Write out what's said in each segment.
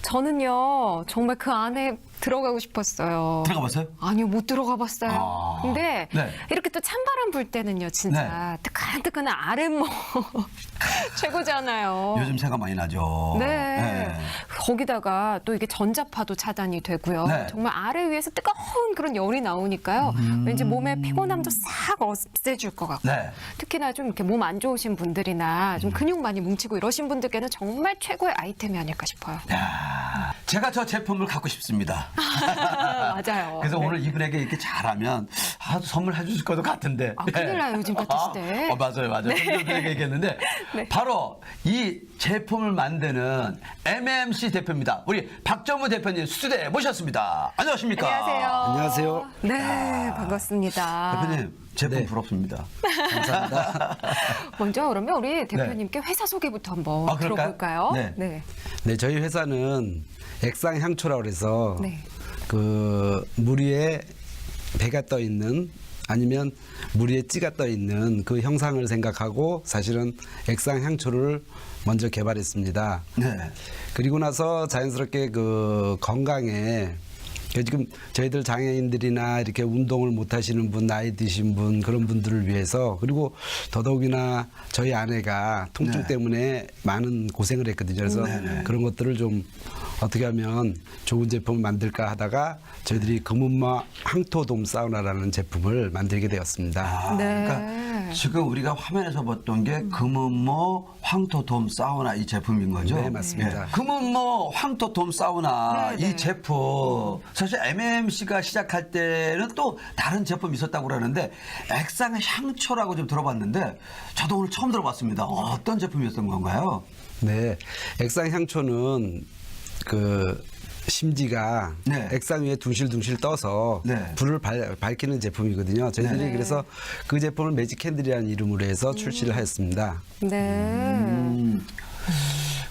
저는요, 정말 그 안에 들어가고 싶었어요. 들어가 봤어요? 아니요, 못 들어가 봤어요. 근데 네. 이렇게 또 찬바람 불 때는요, 진짜 뜨끈뜨끈한 아랫목 최고잖아요. 요즘 새가 많이 나죠. 네. 거기다가 또 이게 전자파도 차단이 되고요. 네. 정말 아래 위에서 뜨거운 그런 열이 나오니까요. 왠지 몸의 피곤함도 싹 없애줄 것 같고. 네. 특히나 좀 이렇게 몸 안 좋으신 분들이나 좀 근육 많이 뭉치고 이러신 분들께는 정말 최고의 아이템이 아닐까 싶어요. 야, 제가 저 제품을 갖고 싶습니다. 맞아요. 그래서 네. 오늘 이분에게 이렇게 잘하면 선물해 주실 것도 같은데. 아, 큰일 나요, 요즘 같은 시대에. 맞아요. 좀 전에 그렇게 얘기했는데 네. 바로 이 제품을 만드는 MMC 대표입니다. 우리 박정무 대표님 스튜디오에 모셨습니다. 안녕하십니까? 안녕하세요. 안녕하세요. 네, 반갑습니다. 대표님 제품 네. 부럽습니다. 감사합니다. 먼저 그러면 우리 대표님께 회사 소개부터 한번 아, 그럴까요? 들어볼까요? 네. 네, 저희 회사는 액상향초라고 해서 네. 그 물 위에 배가 떠 있는 아니면 물 위에 찌가 떠 있는 그 형상을 생각하고 사실은 액상향초를 먼저 개발했습니다. 네. 그리고 나서 자연스럽게 그 건강에 지금 저희들 장애인들이나 이렇게 운동을 못 하시는 분, 나이 드신 분, 그런 분들을 위해서 그리고 더더욱이나 저희 아내가 통증 네. 때문에 많은 고생을 했거든요. 그래서 네네. 그런 것들을 좀 어떻게 하면 좋은 제품을 만들까 하다가 저희들이 금은마 항토돔 사우나라는 제품을 만들게 되었습니다. 아, 네. 그러니까 지금 우리가 화면에서 봤던 게 금은모 황토돔 사우나 이 제품인 거죠? 네, 맞습니다. 금은모 황토돔 사우나 네, 이 네. 제품 사실 MMC가 시작할 때는 또 다른 제품이 있었다고 그러는데 액상향초라고 좀 들어봤는데 저도 오늘 처음 들어봤습니다. 어떤 제품이었던 건가요? 네, 액상향초는 그 심지가 네. 액상 위에 둥실둥실 떠서 네. 불을 밝히는 제품이거든요. 저희들이 네. 그래서 그 제품을 매직캔들이라는 이름으로 해서 출시를 하였습니다. 네.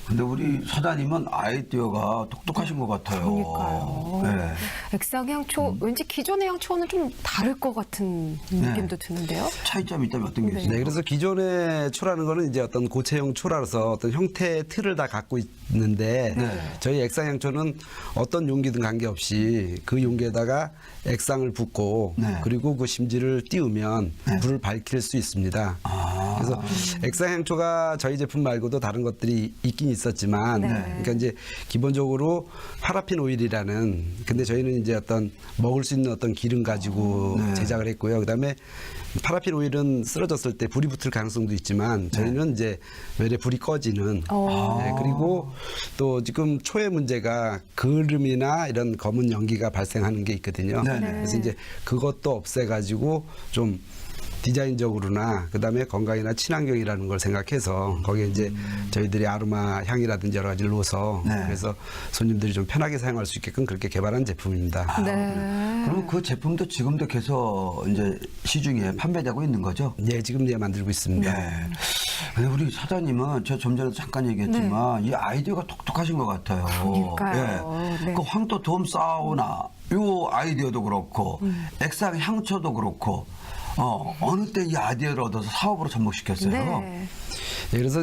근데 우리 사장님은 아이디어가 똑똑하신 것 같아요. 그러니까요. 네. 액상향초 왠지 기존의 향초는 좀 다를 것 같은 느낌도 드는데요. 차이점이 있다면 어떤 게 있어요? 네, 그래서 기존의 초라는 거는 이제 어떤 고체형 초라서 어떤 형태의 틀을 다 갖고 있는데 네. 저희 액상향초는 어떤 용기든 관계없이 그 용기에다가 액상을 붓고 네. 그리고 그 심지를 띄우면 네. 불을 밝힐 수 있습니다. 아. 그래서 액상향초가 저희 제품 말고도 다른 것들이 있긴 있었지만 네. 그러니까 이제 기본적으로 파라핀 오일이라는 근데 저희는 이제 어떤 먹을 수 있는 어떤 기름 가지고 네. 제작을 했고요. 그다음에 파라핀 오일은 쓰러졌을 때 불이 붙을 가능성도 있지만 저희는 이제 외래 불이 꺼지는 네, 그리고 또 지금 초의 문제가 그름이나 이런 검은 연기가 발생하는 게 있거든요. 네네. 그래서 이제 그것도 없애가지고 좀 디자인적으로나 그다음에 건강이나 친환경이라는 걸 생각해서 거기에 이제 저희들이 아로마 향이라든지 여러 가지를 넣어서 네. 그래서 손님들이 좀 편하게 사용할 수 있게끔 그렇게 개발한 제품입니다. 네. 그럼 그 제품도 지금도 계속 이제 시중에 판매되고 있는 거죠? 네, 지금 이제 만들고 있습니다. 네. 근데 우리 사장님은 제가 좀 전에도 잠깐 얘기했지만 이 아이디어가 똑똑하신 것 같아요. 그러니까요. 네. 그 황토 돔 사우나 요 아이디어도 그렇고 액상 향초도 그렇고 어느 때 이 아이디어를 얻어서 사업으로 접목시켰어요? 네. 네, 그래서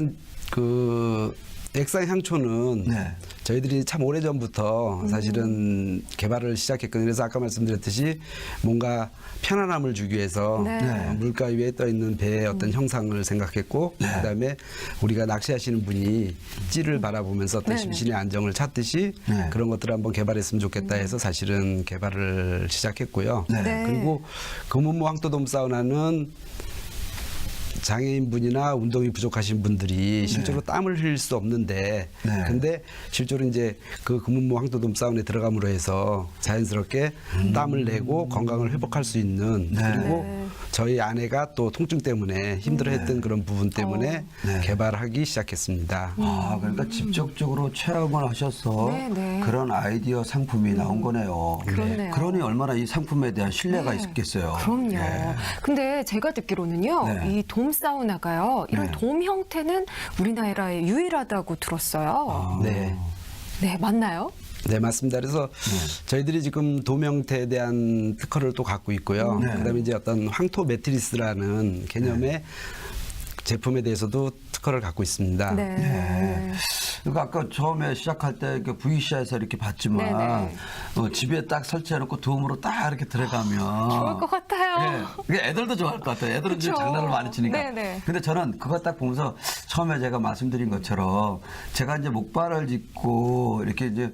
그 액상 향초는 네. 저희들이 참 오래 전부터 사실은 개발을 시작했거든요. 그래서 아까 말씀드렸듯이 뭔가 편안함을 주기 위해서 네. 물가 위에 떠 있는 배의 어떤 형상을 생각했고 네. 그다음에 우리가 낚시하시는 분이 찌를 바라보면서 어떤 네네. 심신의 안정을 찾듯이 네. 그런 것들을 한번 개발했으면 좋겠다 해서 사실은 개발을 시작했고요. 네. 네. 그리고 금은모 황토돔 사우나는 장애인분이나 운동이 부족하신 분들이 실제로 땀을 흘릴 수 없는데 네. 근데 실제로 이제 그 금은모 황토돔 사우나에 들어감으로 해서 자연스럽게 땀을 내고 건강을 회복할 수 있는 네. 그리고 네. 저희 아내가 또 통증 때문에 힘들어했던 그런 부분 때문에 네. 개발하기 시작했습니다. 아, 그러니까 직접적으로 체험을 하셔서 네, 네. 그런 아이디어 상품이 나온 거네요. 그렇네요. 그러니 얼마나 이 상품에 대한 신뢰가 있겠어요. 그럼요. 예. 근데 제가 듣기로는요, 네. 이 돔 사우나가요, 이런 네. 돔 형태는 우리나라에 유일하다고 들었어요. 네. 네, 맞나요? 네, 맞습니다. 그래서 저희들이 지금 도명태에 대한 특허를 또 갖고 있고요. 네. 그다음에 이제 어떤 황토 매트리스라는 개념의 제품에 대해서도 특허를 갖고 있습니다. 네. 네. 그러니까 아까 처음에 시작할 때 VCR에서 이렇게 봤지만 네네. 집에 딱 설치해놓고 도움으로 딱 이렇게 들어가면 좋을 것 같아요. 예, 애들도 좋아할 것 같아요. 애들은 이제 그쵸. 장난을 많이 치니까. 네네. 근데 저는 그거 딱 보면서 처음에 제가 말씀드린 것처럼 제가 이제 목발을 짚고 이렇게 이제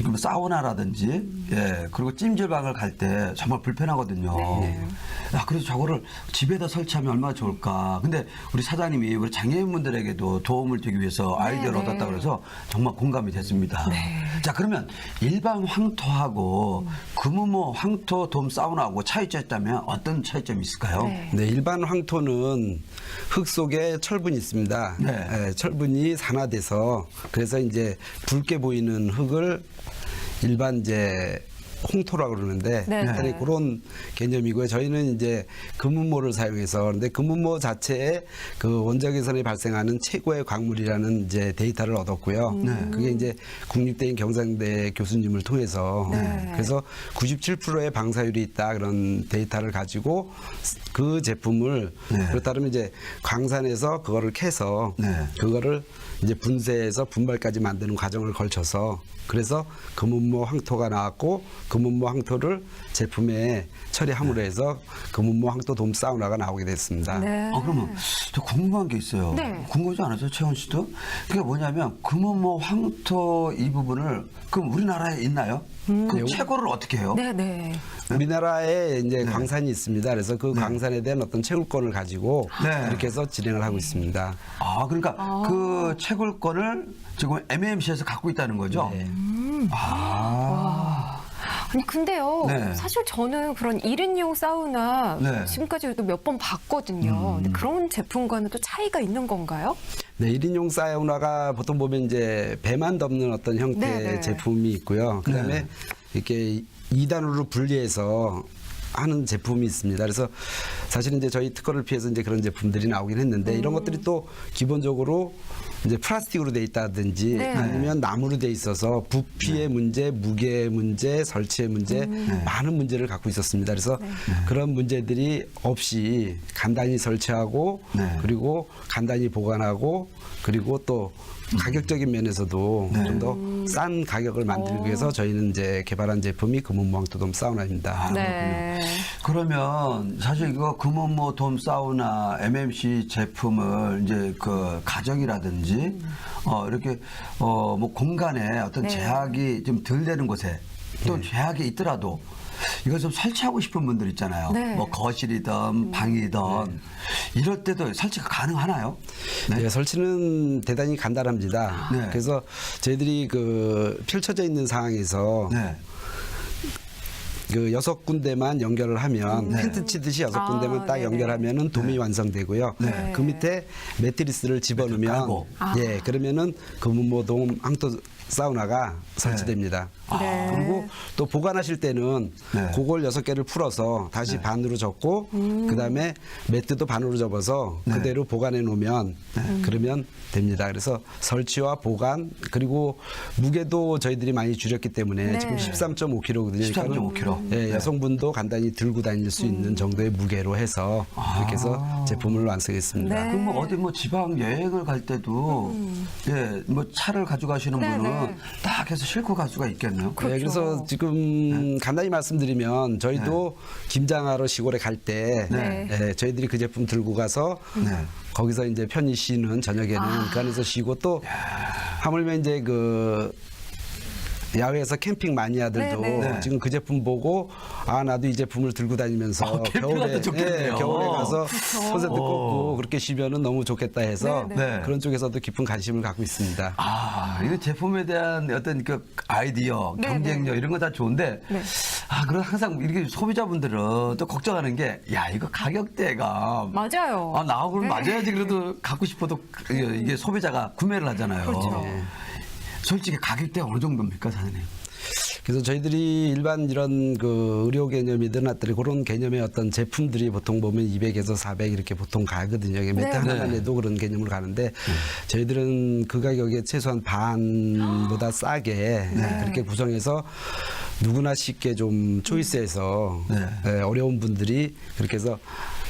뭐 사우나라든지 예, 그리고 찜질방을 갈 때 정말 불편하거든요. 네. 야, 그래서 저거를 집에다 설치하면 얼마나 좋을까. 근데 우리 사장님이 우리 장애인분들에게도 도움을 주기 위해서 아이디어를 네네. 얻었다 그래서 정말 공감이 됐습니다. 네. 자, 그러면 일반 황토하고 금우모 황토 돔 사우나하고 차이점이 있다면 어떤 차이점이 있을까요? 네. 네, 일반 황토는 흙 속에 철분이 있습니다. 네. 예, 철분이 산화돼서 그래서 이제 붉게 보이는 흙을 일반 이제 홍토라고 그러는데 네. 약간의 그런 개념이고요. 저희는 이제 금은모를 사용해서 그런데 금은모 자체에 그 원적외선에 발생하는 최고의 광물이라는 이제 데이터를 얻었고요. 그게 이제 국립대인 경상대 교수님을 통해서 네. 그래서 97%의 방사율이 있다 그런 데이터를 가지고 그 제품을 네. 그렇다면 이제 광산에서 그거를 캐서 네. 그거를 이제 분쇄해서 분발까지 만드는 과정을 걸쳐서 그래서 금은모 황토가 나왔고 금은모 황토를 제품에 처리함으로 해서 금은모 황토 돔 사우나가 나오게 됐습니다. 네. 그러면 저 궁금한 게 있어요. 네. 궁금하지 않으세요, 최원 씨도? 그게 뭐냐면 금은모 황토 이 부분을 그럼 우리나라에 있나요? 그 채굴을 어떻게 해요? 네네. 우리나라에 이제 광산이 있습니다. 그래서 그 광산에 대한 어떤 채굴권을 가지고 네. 이렇게 해서 진행을 하고 있습니다. 아, 그러니까 그 채굴권을 지금 MMC에서 갖고 있다는 거죠? 네. 아. 아니 근데요. 네. 사실 저는 그런 1인용 사우나 네. 지금까지도 몇 번 봤거든요. 근데 그런 제품과는 또 차이가 있는 건가요? 네, 1인용 사우나가 보통 보면 이제 배만 덮는 어떤 형태의 네네. 제품이 있고요. 그다음에 네. 이렇게 2단으로 분리해서 하는 제품이 있습니다. 그래서 사실은 이제 저희 특허를 피해서 이제 그런 제품들이 나오긴 했는데 이런 것들이 또 기본적으로 이제 플라스틱으로 돼 있다든지 네. 아니면 나무로 돼 있어서 부피의 문제, 무게 문제, 설치의 문제 많은 문제를 갖고 있었습니다. 그래서 그런 문제들이 없이 간단히 설치하고 네. 그리고 간단히 보관하고 그리고 또 가격적인 면에서도 좀 더 싼 가격을 만들기 위해서 저희는 이제 개발한 제품이 금은모 황토돔 사우나입니다. 아, 네. 그러면 사실 이거 금은모 돔 사우나 MMC 제품을 이제 그 가정이라든지 이렇게 뭐 공간에 어떤 네. 제약이 좀 덜 되는 곳에 또 제약이 있더라도 이걸 좀 설치하고 싶은 분들 있잖아요. 네. 뭐 거실이든 방이든 이럴 때도 설치가 가능하나요? 네, 설치는 대단히 간단합니다. 네. 그래서 저희들이 그 펼쳐져 있는 상황에서 네. 그 6군데만 연결을 하면 텐트 치듯이 6군데만 딱 네네. 연결하면은 돔이 완성되고요. 네. 그 밑에 매트리스를 집어넣으면 깔고. 예, 그러면은 금은모 돔 황토 사우나가 설치됩니다. 네. 그리고 또 보관하실 때는 네. 그걸 6개를 풀어서 다시 반으로 접고 그다음에 매트도 반으로 접어서 네. 그대로 보관해 놓으면 그러면 됩니다. 그래서 설치와 보관 그리고 무게도 저희들이 많이 줄였기 때문에 네. 지금 13.5kg거든요. 13.5kg. 예, 네. 여성분도 간단히 들고 다닐 수 있는 정도의 무게로 해서 그렇게 해서 제품을 완성했습니다. 네. 그럼 뭐 어디 뭐 지방 여행을 갈 때도 예, 뭐 차를 가져가시는 네네. 분은 딱 해서 싣고 갈 수가 있겠네요. 네, 그렇죠. 그래서 지금 간단히 말씀드리면 저희도 김장하러 시골에 갈 때 네. 저희들이 그 제품 들고 가서 네. 거기서 이제 편히 쉬는 저녁에는 그 안에서 쉬고 또 하물며 이제 그 야외에서 캠핑 마니아들도 네네. 지금 그 제품 보고 아 나도 이 제품을 들고 다니면서 캠핑할 때 좋겠네요. 겨울에 가서 콘센트 꽂고 그렇게 쉬면은 너무 좋겠다 해서 네네. 그런 쪽에서도 깊은 관심을 갖고 있습니다. 아, 이거 제품에 대한 어떤 그 아이디어, 네네. 경쟁력 이런 거 다 좋은데, 네. 아, 그럼 항상 이렇게 소비자분들은 또 걱정하는 게, 야, 이거 가격대가. 맞아요. 아, 나하고는 네. 맞아야지 그래도 갖고 싶어도 이게 소비자가 구매를 하잖아요. 그렇죠. 솔직히 가격대가 어느 정도입니까, 사장님? 그래서 저희들이 일반 이런 그 의료 개념이든 하여튼 그런 개념의 어떤 제품들이 보통 보면 200에서 400 이렇게 보통 가거든요. 매트 네. 하나만 해도 그런 개념으로 가는데 저희들은 그 가격에 최소한 반보다 싸게 그렇게 구성해서 누구나 쉽게 좀 초이스해서 네. 어려운 분들이 그렇게 해서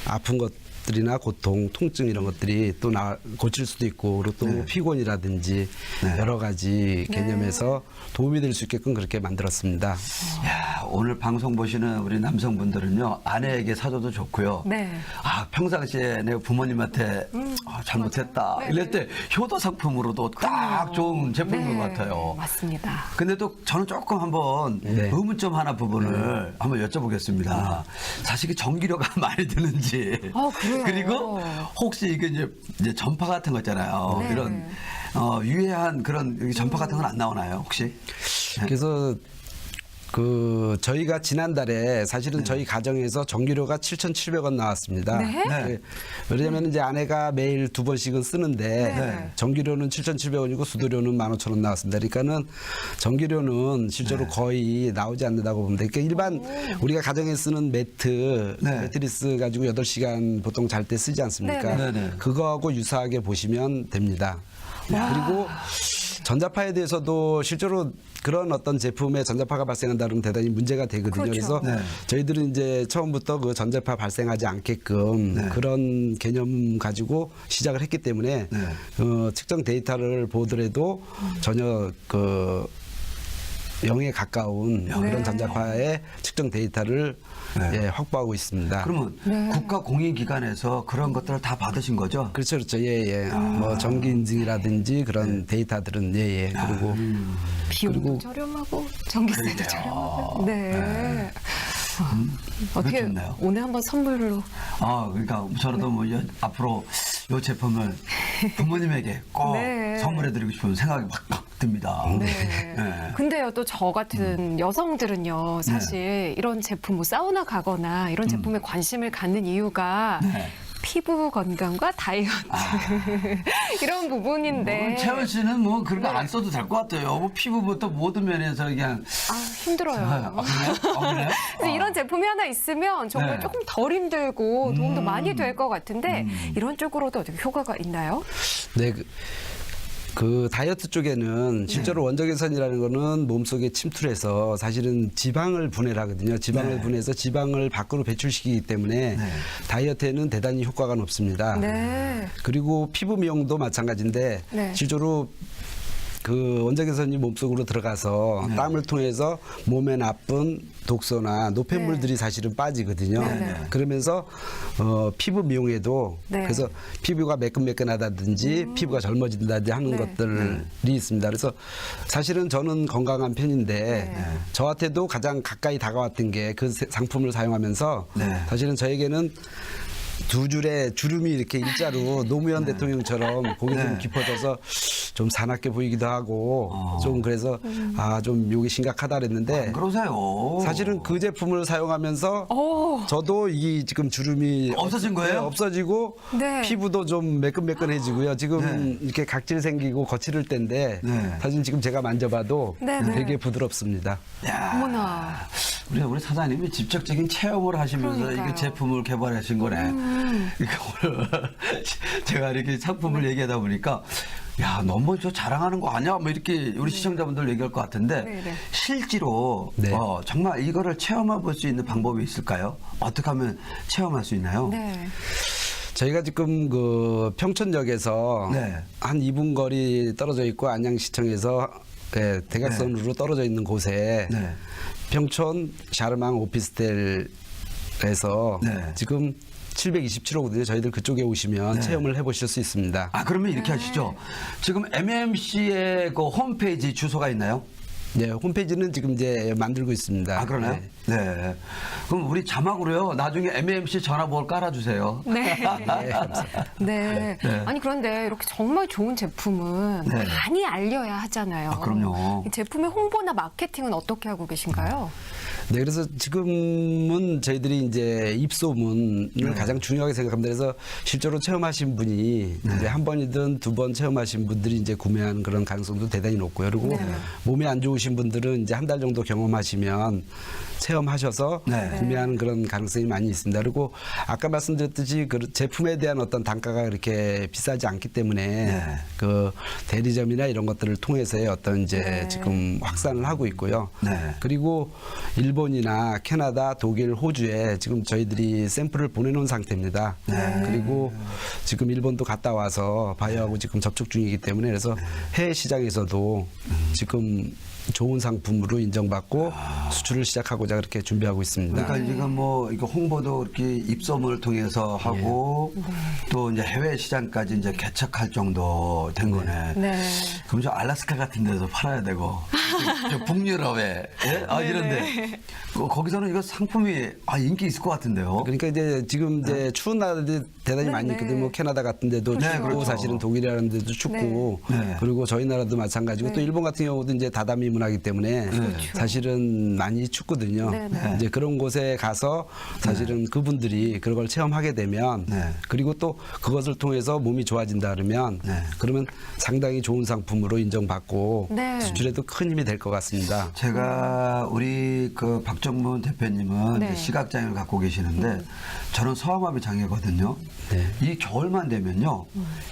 아픈 것 것들이나 고통, 통증 이런 것들이 또 고칠 수도 있고 그리고 또 네. 피곤이라든지 네. 여러 가지 네. 개념에서 도움이 될 수 있게끔 그렇게 만들었습니다. 야, 오늘 방송 보시는 우리 남성분들은요, 아내에게 사줘도 좋고요. 네. 아, 평상시에 내가 부모님한테 잘못했다. 네, 이럴 때 효도 상품으로도 딱 좋은 제품인 것 같아요. 맞습니다. 근데 또 저는 조금 한번 네. 의문점 하나 부분을 한번 여쭤보겠습니다. 사실 그 전기료가 많이 드는지. 그래요? 그리고 혹시 이게 이제 전파 같은 거 있잖아요. 네. 이런 유해한 그런 전파 같은 건 안 나오나요, 혹시? 그래서 저희가 지난달에 사실은 저희 가정에서 전기료가 7,700원 나왔습니다. 네? 네. 왜냐면 이제 아내가 매일 2번씩은 쓰는데 네. 전기료는 7,700원이고 수도료는 15,000원 나왔습니다. 그러니까는 전기료는 실제로 거의 나오지 않는다고 보면 돼요. 그러니까 일반 우리가 가정에 쓰는 매트, 네. 매트리스 가지고 8시간 보통 잘 때 쓰지 않습니까? 네, 네. 네. 그거하고 유사하게 보시면 됩니다. 그리고 전자파에 대해서도 실제로 그런 어떤 제품에 전자파가 발생한다 그러면 대단히 문제가 되거든요. 그렇죠. 그래서 네. 저희들은 이제 처음부터 그 전자파 발생하지 않게끔 네. 그런 개념 가지고 시작을 했기 때문에 네. 측정 데이터를 보더라도 전혀 영에 가까운 그런 전자파의 측정 데이터를 네. 확보하고 있습니다. 그러면 국가 공인기관에서 그런 것들을 다 받으신 거죠? 그렇죠, 그렇죠. 예, 예. 뭐 정기 인증이라든지 그런 데이터들은 예, 예. 그리고 비용도 그리고- 저렴하고 전기세도 저렴하고. 네. 어떻게 좋네요. 오늘 한번 선물로 그러니까 저라도 뭐 앞으로 이 제품을 부모님에게 꼭 네. 선물해드리고 싶은 생각이 막 듭니다. 네. 네. 근데요, 또 저 같은 여성들은요, 사실 이런 제품, 뭐 사우나 가거나 이런 제품에 관심을 갖는 이유가 네. 피부 건강과 다이어트 이런 부분인데 채원 씨는 뭐 그런 거 안 써도 될 것 같아요. 뭐 피부부터 모든 면에서 그냥 힘들어요. 그래요? 그래서 이런 제품이 하나 있으면 정말 네. 조금 덜 힘들고 도움도 많이 될 것 같은데 이런 쪽으로도 어떻게 효과가 있나요? 네. 그 다이어트 쪽에는 실제로 원적외선이라는 거는 몸속에 침투를 해서 사실은 지방을 분해를 하거든요. 지방을 네. 분해해서 지방을 밖으로 배출시키기 때문에 네. 다이어트에는 대단히 효과가 높습니다. 네. 그리고 피부 미용도 마찬가지인데 네. 실제로 그 원적외선이 몸속으로 들어가서 네. 땀을 통해서 몸에 나쁜 독소나 노폐물들이 사실은 빠지거든요. 네, 네. 그러면서 피부 미용에도 네. 그래서 피부가 매끈매끈하다든지 피부가 젊어진다든지 하는 네. 것들이 있습니다. 그래서 사실은 저는 건강한 편인데 네. 저한테도 가장 가까이 다가왔던 게 그 상품을 사용하면서 네. 사실은 저에게는 두 줄의 주름이 이렇게 일자로 노무현 대통령처럼 고개 좀 네. 깊어져서 좀 사납게 보이기도 하고 좀 그래서 좀 요게 심각하다 그랬는데 그러세요. 사실은 그 제품을 사용하면서 오. 저도 이 지금 주름이 없어진 거예요? 네, 없어지고 네. 피부도 좀 매끈매끈해지고요. 지금 네. 이렇게 각질 생기고 거칠을 때인데 네. 사실 지금 제가 만져봐도 네, 네. 되게 부드럽습니다. 야, 어머나. 우리 사장님이 직접적인 체험을 하시면서 그러니까요. 이게 제품을 개발하신 거네. 그러니까 오늘 제가 이렇게 상품을 얘기하다 보니까 야, 너무 저 자랑하는 거 아니야? 뭐 이렇게 우리 시청자분들 얘기할 것 같은데 네, 네. 실제로 네. 정말 이거를 체험해 볼 수 있는 방법이 있을까요? 어떻게 하면 체험할 수 있나요? 네. 저희가 지금 그 평촌역에서 네. 한 2분 거리 떨어져 있고 안양시청에서 대각선으로 떨어져 있는 곳에 네. 평촌 샤르망 오피스텔에서 네. 지금 727호거든요. 저희들 그쪽에 오시면 네. 체험을 해보실 수 있습니다. 그러면 이렇게 하시죠. 지금 MMC의 그 홈페이지 주소가 있나요? 네, 홈페이지는 지금 이제 만들고 있습니다. 그러나요? 네. 네. 그럼 우리 자막으로요. 나중에 MMC 전화번호 깔아주세요. 네. 네. 네. 아니 그런데 이렇게 정말 좋은 제품은 네. 많이 알려야 하잖아요. 그럼요. 이 제품의 홍보나 마케팅은 어떻게 하고 계신가요? 네, 그래서 지금은 저희들이 이제 입소문을 가장 중요하게 생각합니다. 그래서 실제로 체험하신 분이 이제 한 번이든 두 번 체험하신 분들이 이제 구매하는 그런 가능성도 대단히 높고요. 그리고 네. 몸에 안 좋으신 오신 분들은 이제 한 달 정도 경험하시면 체험하셔서 네. 구매하는 그런 가능성이 많이 있습니다. 그리고 아까 말씀드렸듯이 그 제품에 대한 어떤 단가가 그렇게 비싸지 않기 때문에 네. 그 대리점이나 이런 것들을 통해서의 어떤 이제 네. 지금 확산을 하고 있고요. 네. 그리고 일본이나 캐나다, 독일, 호주에 지금 저희들이 샘플을 보내놓은 상태입니다. 네. 그리고 지금 일본도 갔다 와서 바이오하고 지금 접촉 중이기 때문에 그래서 해외 시장에서도 지금 좋은 상품으로 인정받고 수출을 시작하고자 그렇게 준비하고 있습니다. 그러니까 지금 뭐 이거 홍보도 이렇게 입소문을 통해서 하고 또 이제 해외 시장까지 이제 개척할 정도 된 거네. 네. 그럼 저 알래스카 같은 데서 팔아야 되고 저 북유럽에 예? 아 이런데 거기서는 이거 상품이 인기 있을 것 같은데요. 그러니까 이제 지금 이제 추운 나라들이 대단히 네, 많이 네. 있거든요. 뭐 캐나다 같은 데도 네, 춥고 그렇죠. 사실은 독일이라는 데도 춥고 네. 그리고 저희 나라도 마찬가지고 네. 또 일본 같은 경우도 이제 다다미 문화이기 때문에 사실은 많이 춥거든요. 네, 네. 이제 그런 곳에 가서 사실은 그분들이 그런 걸 체험하게 되면 네. 그리고 또 그것을 통해서 몸이 좋아진다 그러면 네. 그러면 상당히 좋은 상품으로 인정받고 네. 수출에도 큰 힘이 될 것 같습니다. 제가 우리 그 박정문 대표님은 네. 이제 시각장애를 갖고 계시는데 저는 소아마비 장애거든요. 네. 이 겨울만 되면요,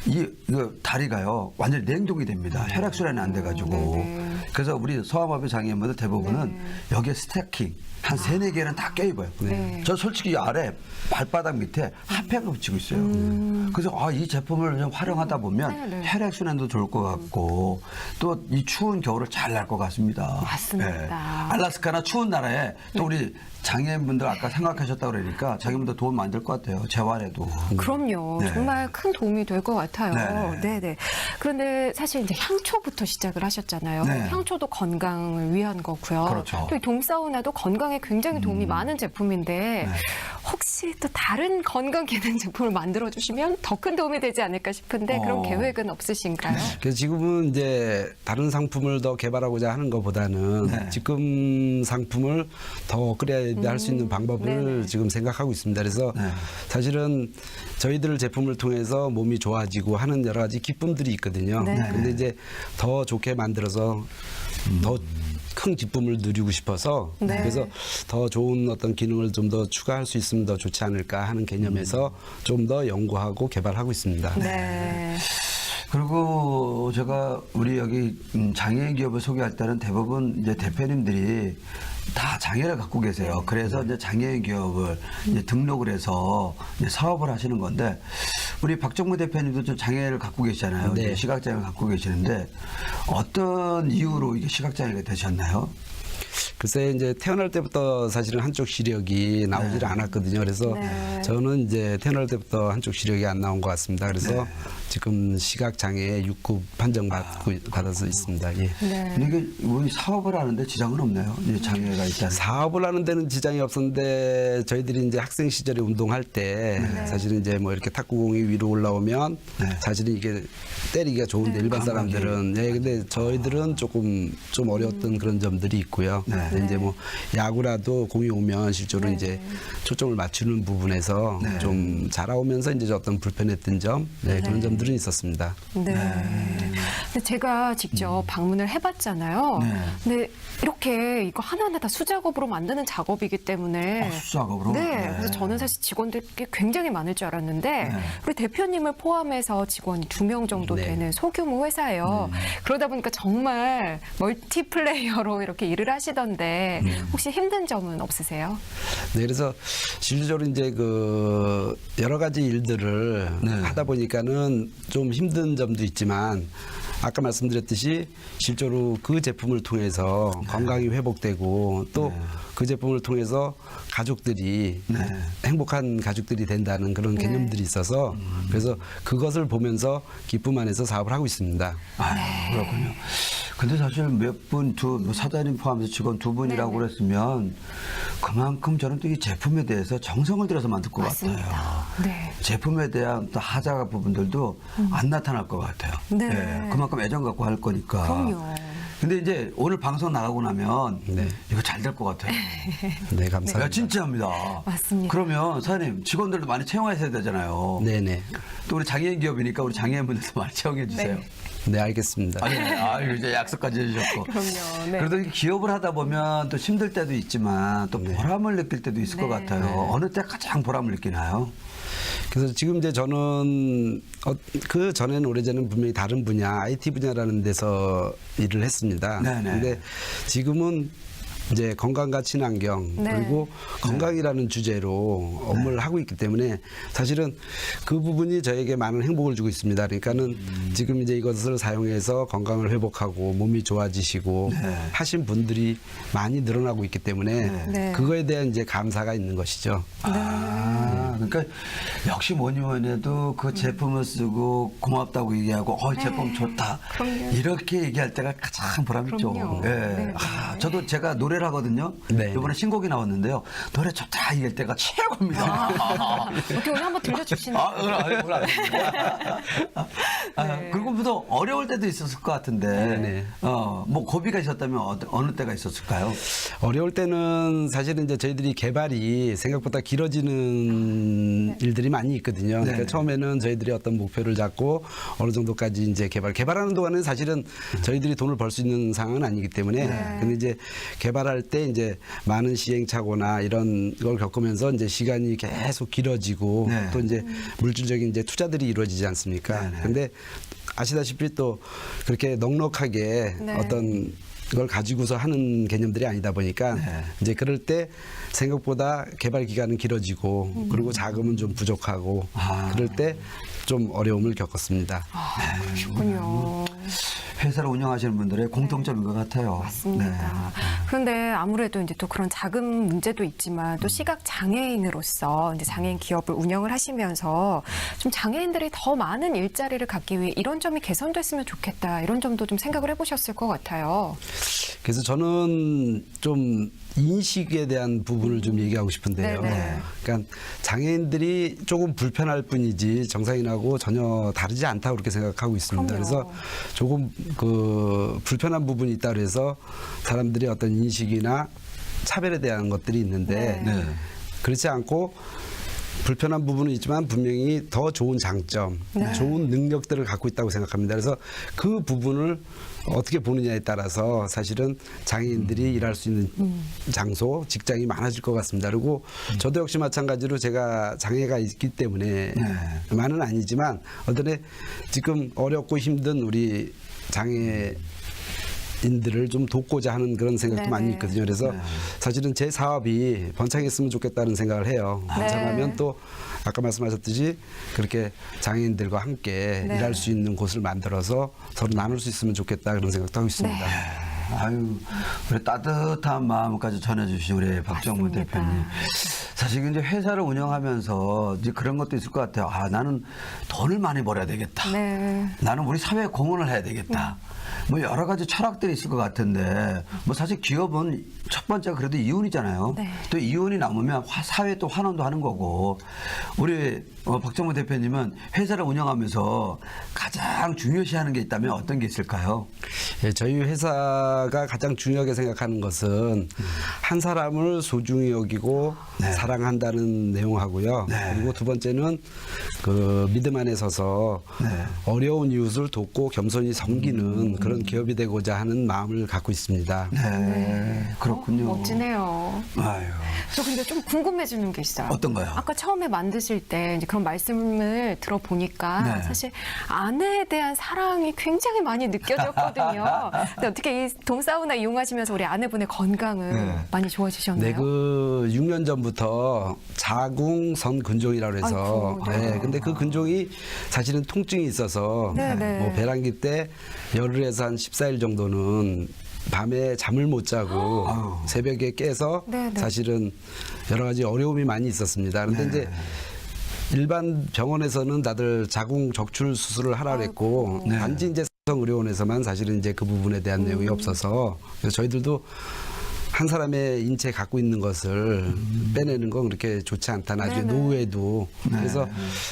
이거 다리가요 완전히 냉동이 됩니다. 혈액순환이 안 돼가지고. 네네. 그래서 우리 소아마비 장애인분들 대부분은 여기에 스태킹 한 세네 개는 다 껴입어요. 네. 저 솔직히 이 아래 발바닥 밑에 핫팩을 붙이고 있어요. 그래서 이 제품을 좀 활용하다 보면 네네. 혈액순환도 좋을 것 같고 또 이 추운 겨울을 잘 날 것 같습니다. 맞습니다. 예. 알래스카나 추운 나라에 또 우리 장애인분들 아까 생각하셨다고 그러니까 장애인분들 도움 많이 될 것 같아요. 재활에도. 그럼요. 네. 정말 큰 도움이 될 것 같아요. 네. 네네. 그런데 사실 이제 향초부터 시작을 하셨잖아요. 네. 향초도 건강을 위한 거고요. 그렇죠. 또 이 동사우나도 건강에 굉장히 도움이 많은 제품인데 네. 혹시 또 다른 건강 기능 제품을 만들어 주시면 더 큰 도움이 되지 않을까 싶은데 그런 계획은 없으신가요? 그래서 지금은 이제 다른 상품을 더 개발하고자 하는 것보다는 네. 지금 상품을 더 업그레이드 할 수 있는 방법을 네네. 지금 생각하고 있습니다. 그래서 네. 사실은 저희들 제품을 통해서 몸이 좋아지고 하는 여러 가지 기쁨들이 있거든요. 네. 근데 이제 더 좋게 만들어서 더 큰 기쁨을 누리고 싶어서 네. 그래서 더 좋은 어떤 기능을 좀 더 추가할 수 있으면 더 좋지 않을까 하는 개념에서 좀 더 연구하고 개발하고 있습니다. 네. 그리고 제가 우리 여기 장애인 기업을 소개할 때는 대부분 이제 대표님들이 다 장애를 갖고 계세요. 그래서 이제 장애인 기업을 이제 등록을 해서 이제 사업을 하시는 건데 우리 박정무 대표님도 좀 장애를 갖고 계시잖아요. 네. 이제 시각장애를 갖고 계시는데 어떤 이유로 이게 시각장애가 되셨나요? 글쎄 이제 태어날 때부터 사실은 한쪽 시력이 나오질 않았거든요. 그래서 네. 저는 이제 태어날 때부터 한쪽 시력이 안 나온 것 같습니다. 그래서 네. 지금 시각 장애 6급 판정 받아서 있습니다. 예. 네. 근데 이게 우리 사업을 하는데 지장은 없나요? 이제 장애가 있다는. 사업을 하는 데는 지장이 없었는데 저희들이 이제 학생 시절에 운동할 때 사실은 이제 뭐 이렇게 탁구공이 위로 올라오면 네. 사실은 이게 때리기가 좋은데 일반 사람들은 예 근데 저희들은 조금 좀 어려웠던 그런 점들이 있고요. 네. 근데 이제 뭐 야구라도 공이 오면 실제로 이제 초점을 맞추는 부분에서 좀 자라오면서 이제 어떤 불편했던 점 그런 점들은 있었습니다. 네. 근데 제가 직접 방문을 해봤잖아요. 네. 근데 이렇게 이거 하나하나 다 수작업으로 만드는 작업이기 때문에. 수작업으로? 네. 네. 그래서 저는 사실 직원들이 굉장히 많을 줄 알았는데 우리 대표님을 포함해서 직원이 2명 정도 네. 되는 소규모 회사예요. 그러다 보니까 정말 멀티플레이어로 이렇게 일을 하시던데 혹시 힘든 점은 없으세요? 네, 그래서 실질적으로 이제 그 여러 가지 일들을 네. 하다 보니까는 좀 힘든 점도 있지만 아까 말씀드렸듯이 실제로 그 제품을 통해서 건강이 회복되고 또 그 제품을 통해서 가족들이 행복한 가족들이 된다는 그런 개념들이 있어서 그래서 그것을 보면서 기쁨 안에서 사업을 하고 있습니다. 아, 그렇군요. 근데 사실 몇 분, 뭐 사장님 포함해서 직원 2분이라고 그랬으면 그만큼 저는 또 이 제품에 대해서 정성을 들여서 만들 것 같아요. 맞습니다. 네. 제품에 대한 또 하자 부분들도 안 나타날 것 같아요. 네. 예, 그만큼 애정 갖고 할 거니까. 그럼요. 근데 이제 오늘 방송 나가고 나면 이거 잘 될 것 같아요. 네, 감사합니다. 야, 진짜입니다. 맞습니다. 그러면 사장님 직원들도 많이 채용하셔야 되잖아요. 네네. 또 우리 장애인 기업이니까 우리 장애인분들도 많이 채용해 주세요. 네, 알겠습니다. 아니, 이제 약속까지 해주셨고. 그럼요. 네. 그래도 이렇게 기업을 하다 보면 또 힘들 때도 있지만 또 보람을 느낄 때도 있을 것 네. 같아요. 어느 때 가장 보람을 느끼나요? 그래서 지금 이제 저는 그 전에는 오래전에는 분명히 다른 분야, IT 분야라는 데서 일을 했습니다. 네네. 근데 지금은 이제 건강과 친환경 네. 그리고 건강이라는 주제로 업무를 하고 있기 때문에 사실은 그 부분이 저에게 많은 행복을 주고 있습니다. 그러니까는 지금 이제 이것을 사용해서 건강을 회복하고 몸이 좋아지시고 하신 분들이 많이 늘어나고 있기 때문에 네. 그거에 대한 이제 감사가 있는 것이죠. 그러니까 역시 뭐니 해도 그 제품을 쓰고 고맙다고 얘기하고 제품 좋다 그럼요. 이렇게 얘기할 때가 가장 보람 있죠. 그럼요. 예. 네. 저도 제가 노래를 하거든요. 네. 이번에 신곡이 나왔는데요. 노래 좋다 얘기할 때가 최고입니다. 어떻게 오늘 한번 들려주시나요? 네. 그리고 또 어려울 때도 있었을 것 같은데 네. 뭐 고비가 있었다면 어느 때가 있었을까요? 어려울 때는 사실은 이제 저희들이 개발이 생각보다 길어지는 일들이 많이 있거든요. 그러니까 네. 처음에는 저희들이 어떤 목표를 잡고 어느 정도까지 이제 개발하는 동안은 사실은 저희들이 돈을 벌 수 있는 상황은 아니기 때문에 근데 이제 개발할 때 이제 많은 시행착오나 이런 걸 겪으면서 이제 시간이 계속 길어지고 네. 또 이제 물질적인 이제 투자들이 이루어지지 않습니까? 네, 네. 근데 아시다시피 또 그렇게 넉넉하게 네. 어떤 걸 가지고서 하는 개념들이 아니다 보니까 네. 이제 그럴 때 생각보다 개발 기간은 길어지고 그리고 자금은 좀 부족하고 그럴 때 좀 어려움을 겪었습니다. 그렇군요. 회사를 운영하시는 분들의 공통점인 것 같아요. 맞습니다. 그런데 아무래도 이제 또 그런 자금 문제도 있지만 또 시각 장애인으로서 이제 장애인 기업을 운영을 하시면서 좀 장애인들이 더 많은 일자리를 갖기 위해 이런 점이 개선됐으면 좋겠다 이런 점도 좀 생각을 해보셨을 것 같아요. 그래서 저는 좀 인식에 대한 부분을 좀 얘기하고 싶은데요. 네네. 그러니까 장애인들이 조금 불편할 뿐이지 정상인하고 전혀 다르지 않다고 그렇게 생각하고 있습니다. 그럼요. 그래서 조금 그 불편한 부분이 있다 그래서 사람들이 어떤 인식이나 차별에 대한 것들이 있는데 네. 네. 그렇지 않고 불편한 부분은 있지만 분명히 더 좋은 장점, 좋은 능력들을 갖고 있다고 생각합니다. 그래서 그 부분을 어떻게 보느냐에 따라서 사실은 장애인들이 일할 수 있는 장소, 직장이 많아질 것 같습니다. 그리고 저도 역시 마찬가지로 제가 장애가 있기 때문에 많은 아니지만 어떤 지금 어렵고 힘든 우리 장애 인들을 좀 돕고자 하는 그런 생각도 네네. 많이 있거든요. 그래서 사실은 제 사업이 번창했으면 좋겠다는 생각을 해요. 번창하면 또 아까 말씀하셨듯이 그렇게 장애인들과 함께 네. 일할 수 있는 곳을 만들어서 서로 나눌 수 있으면 좋겠다 그런 생각도 하고 있습니다. 아유, 우리 따뜻한 마음까지 전해주신 우리 박정무 맞습니다. 대표님. 사실 이제 회사를 운영하면서 이제 그런 것도 있을 것 같아요. 나는 돈을 많이 벌어야 되겠다. 네. 나는 우리 사회에 공헌을 해야 되겠다. 뭐 여러 가지 철학들이 있을 것 같은데 뭐 사실 기업은 첫 번째가 그래도 이윤이잖아요. 네. 또 이윤이 남으면 사회에 또 환원도 하는 거고 우리 박정무 대표님은 회사를 운영하면서 가장 중요시하는 게 있다면 어떤 게 있을까요? 예, 저희 회사가 가장 중요하게 생각하는 것은 한 사람을 소중히 여기고 네. 사랑한다는 내용하고요. 네. 그리고 두 번째는 그 믿음 안에 서서 네. 어려운 이웃을 돕고 겸손히 섬기는 그런 기업이 되고자 하는 마음을 갖고 있습니다. 네, 그렇군요. 멋지네요. 아유. 저 근데 좀 궁금해지는 게 있어요. 어떤가요? 아까 처음에 만드실 때 이제 그런 말씀을 들어보니까 네. 사실 아내에 대한 사랑이 굉장히 많이 느껴졌거든요. 근데 어떻게 이 돔사우나 이용하시면서 우리 아내분의 건강은 네. 많이 좋아지셨나요? 네, 그 6년 전부터 자궁선 근종이라고 해서 아이고, 네. 네, 근데 그 근종이 사실은 통증이 있어서 네, 네. 뭐 배란기 때 열흘에서 한 14일 정도는 밤에 잠을 못 자고 아유. 새벽에 깨서 네, 네. 사실은 여러 가지 어려움이 많이 있었습니다. 그런데 네. 이제 일반 병원에서는 다들 자궁 적출 수술을 하라 그랬고 네. 단지 이제 의료원에서만 사실은 이제 그 부분에 대한 내용이 없어서 그래서 저희들도 한 사람의 인체에 갖고 있는 것을 빼내는 건 그렇게 좋지 않다. 나중에 네네. 노후에도. 그래서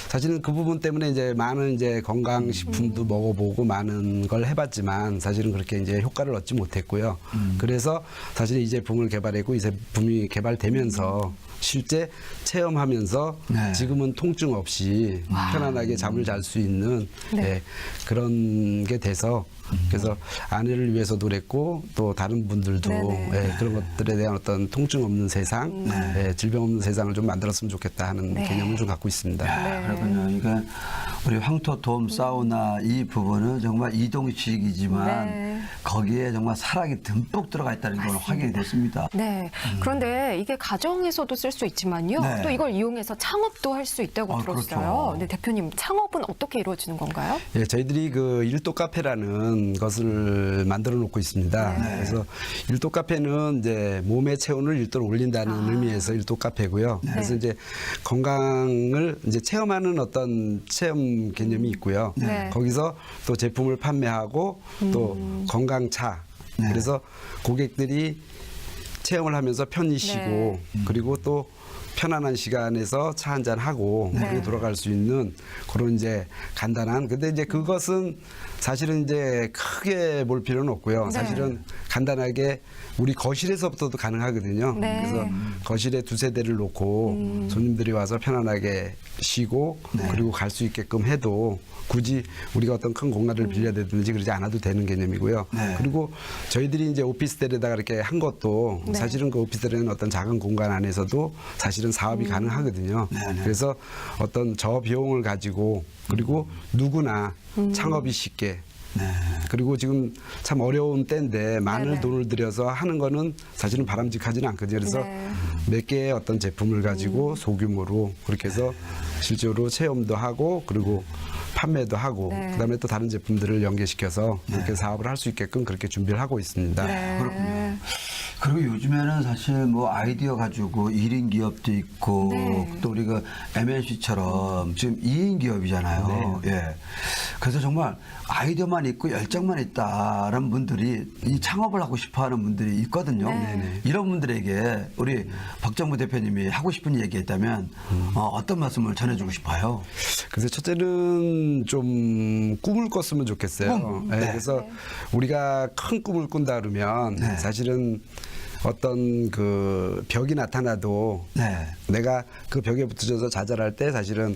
사실은 그 부분 때문에 이제 많은 이제 건강식품도 먹어보고 많은 걸 해봤지만 사실은 그렇게 이제 효과를 얻지 못했고요. 그래서 사실 이 제품을 개발했고 이 제품이 개발되면서 실제 체험하면서 네. 지금은 통증 없이 편안하게 잠을 잘 수 있는 네. 예, 그런 게 돼서 그래서 아내를 위해서도 그랬고 또 다른 분들도 네네. 예, 그런 것들에 대한 어떤 통증 없는 세상, 예, 질병 없는 세상을 좀 만들었으면 좋겠다 하는 네. 개념을 좀 갖고 있습니다. 야, 그렇군요. 이거 우리 황토돔 사우나 이 부분은 정말 이동식이지만 네. 거기에 정말 사랑이 듬뿍 들어가 있다는 걸 확인이 됐습니다. 네. 그런데 이게 가정에서도 쓸 수 있지만요. 네. 또 이걸 이용해서 창업도 할 수 있다고 아, 들었어요. 그렇죠. 네, 대표님, 창업은 어떻게 이루어지는 건가요? 예, 저희들이 그 일도 카페라는 것을 만들어 놓고 있습니다. 네. 그래서 일도 카페는 이제 몸의 체온을 1도로 올린다는 의미에서 일도 카페고요. 그래서 이제 건강을 이제 체험하는 어떤 체험 개념이 있고요. 네. 거기서 또 제품을 판매하고 또 건강차. 네. 그래서 고객들이 체험을 하면서 편히 쉬고 네. 그리고 또 편안한 시간에서 차 한잔 하고 네. 그리고 돌아갈 수 있는 그런 이제 간단한 근데 이제 그것은 사실은 이제 크게 볼 필요는 없고요. 네. 사실은 간단하게 우리 거실에서부터도 가능하거든요. 네. 그래서 거실에 두세 대를 놓고 손님들이 와서 편안하게 쉬고 그리고 갈 수 있게끔 해도 굳이 우리가 어떤 큰 공간을 빌려야 되든지 그러지 않아도 되는 개념이고요. 네. 그리고 저희들이 이제 오피스텔에다가 이렇게 한 것도 네. 사실은 그 오피스텔에는 어떤 작은 공간 안에서도 사실은 사업이 가능하거든요. 네, 네. 그래서 어떤 저비용을 가지고 그리고 누구나 창업이 쉽게 네. 그리고 지금 참 어려운 때인데 많은 네네. 돈을 들여서 하는 거는 사실은 바람직하지는 않거든요. 그래서 네. 몇 개의 어떤 제품을 가지고 소규모로 그렇게 해서 실제로 체험도 하고 그리고 판매도 하고 네. 그다음에 또 다른 제품들을 연계시켜서 그렇게 사업을 할 수 있게끔 그렇게 준비를 하고 있습니다. 네. 그렇군요. 그리고 요즘에는 사실 뭐 아이디어 가지고 1인 기업도 있고 네. 또 우리가 MNC처럼 지금 2인 기업이잖아요. 예. 그래서 정말 아이디어만 있고 열정만 있다라는 분들이 이 창업을 하고 싶어 하는 분들이 있거든요. 네. 이런 분들에게 우리 박정무 대표님이 하고 싶은 얘기 있다면 어떤 말씀을 전해주고 싶어요? 그래서 첫째는 좀 꿈을 꿨으면 좋겠어요. 네, 네. 그래서 우리가 큰 꿈을 꾼다 그러면 네. 사실은 어떤 그 벽이 나타나도 네. 내가 그 벽에 붙어져서 좌절할 때 사실은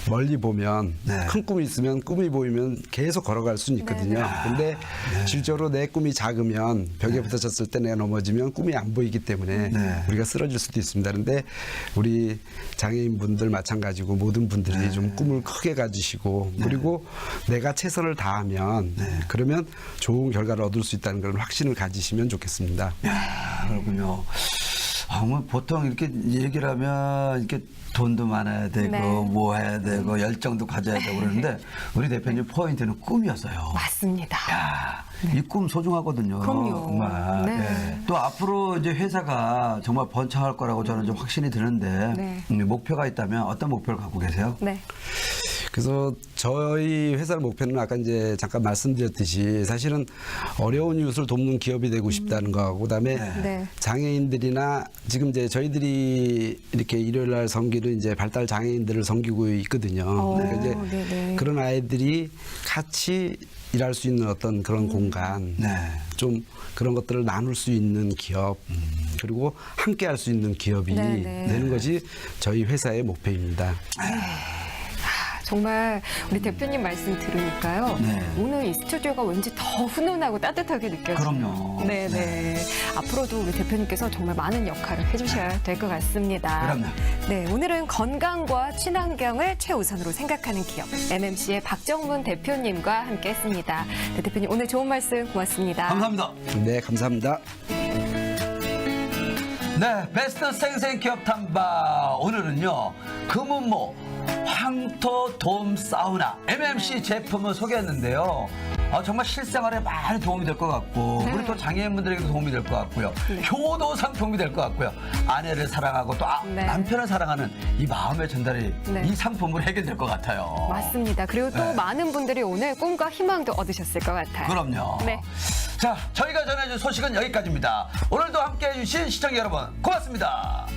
멀리 보면 네. 큰 꿈이 있으면 꿈이 보이면 계속 걸어갈 수는 있거든요. 근데 실제로 내 꿈이 작으면 벽에 붙어졌을 때 내가 넘어지면 꿈이 안 보이기 때문에 네. 우리가 쓰러질 수도 있습니다. 그런데 우리 장애인분들 마찬가지고 모든 분들이 좀 꿈을 크게 가지시고 그리고 내가 최선을 다하면 그러면 좋은 결과를 얻을 수 있다는 그런 확신을 가지시면 좋겠습니다. 그렇군요. 뭐 보통 이렇게 얘기를 하면 이렇게 돈도 많아야 되고 네. 뭐 해야 되고 열정도 가져야 되고 그러는데 우리 대표님 포인트는 꿈이었어요. 맞습니다. 야, 이 꿈 소중하거든요. 그럼요. 정말. 네. 예. 또 앞으로 이제 회사가 정말 번창할 거라고 저는 좀 확신이 드는데 네. 목표가 있다면 어떤 목표를 갖고 계세요? 네. 그래서 저희 회사의 목표는 아까 이제 잠깐 말씀드렸듯이 사실은 어려운 이웃을 돕는 기업이 되고 싶다는 거하고 그다음에 네. 장애인들이나 지금 이제 저희들이 이렇게 일요일 날 섬기는 이제 발달 장애인들을 섬기고 있거든요. 그러니까 이제 네네. 그런 아이들이 같이 일할 수 있는 어떤 그런 공간 네. 좀 그런 것들을 나눌 수 있는 기업 그리고 함께 할 수 있는 기업이 네네. 되는 것이 저희 회사의 목표입니다. 정말 우리 대표님 말씀 들으니까요. 네. 오늘 이 스튜디오가 왠지 더 훈훈하고 따뜻하게 느껴져요. 그럼요. 네네. 앞으로도 우리 대표님께서 정말 많은 역할을 해주셔야 될 것 같습니다. 그럼요. 네, 오늘은 건강과 친환경을 최우선으로 생각하는 기업 MMC의 박정문 대표님과 함께했습니다. 네, 대표님 오늘 좋은 말씀 고맙습니다. 감사합니다. 네, 감사합니다. 네, 베스트 생생 기업 탐방 오늘은요 금은모 황토돔 사우나 MMC 제품을 소개했는데요. 정말 실생활에 많이 도움이 될 것 같고 우리 또 장애인분들에게도 도움이 될 것 같고요. 효도상 도움이 될 것 같고요. 아내를 사랑하고 또 네. 남편을 사랑하는 이 마음의 전달이 네. 이 상품으로 해결될 것 같아요. 맞습니다. 그리고 또 네. 많은 분들이 오늘 꿈과 희망도 얻으셨을 것 같아요. 그럼요. 네. 자, 저희가 전해준 소식은 여기까지입니다. 오늘도 함께해 주신 시청자 여러분 고맙습니다.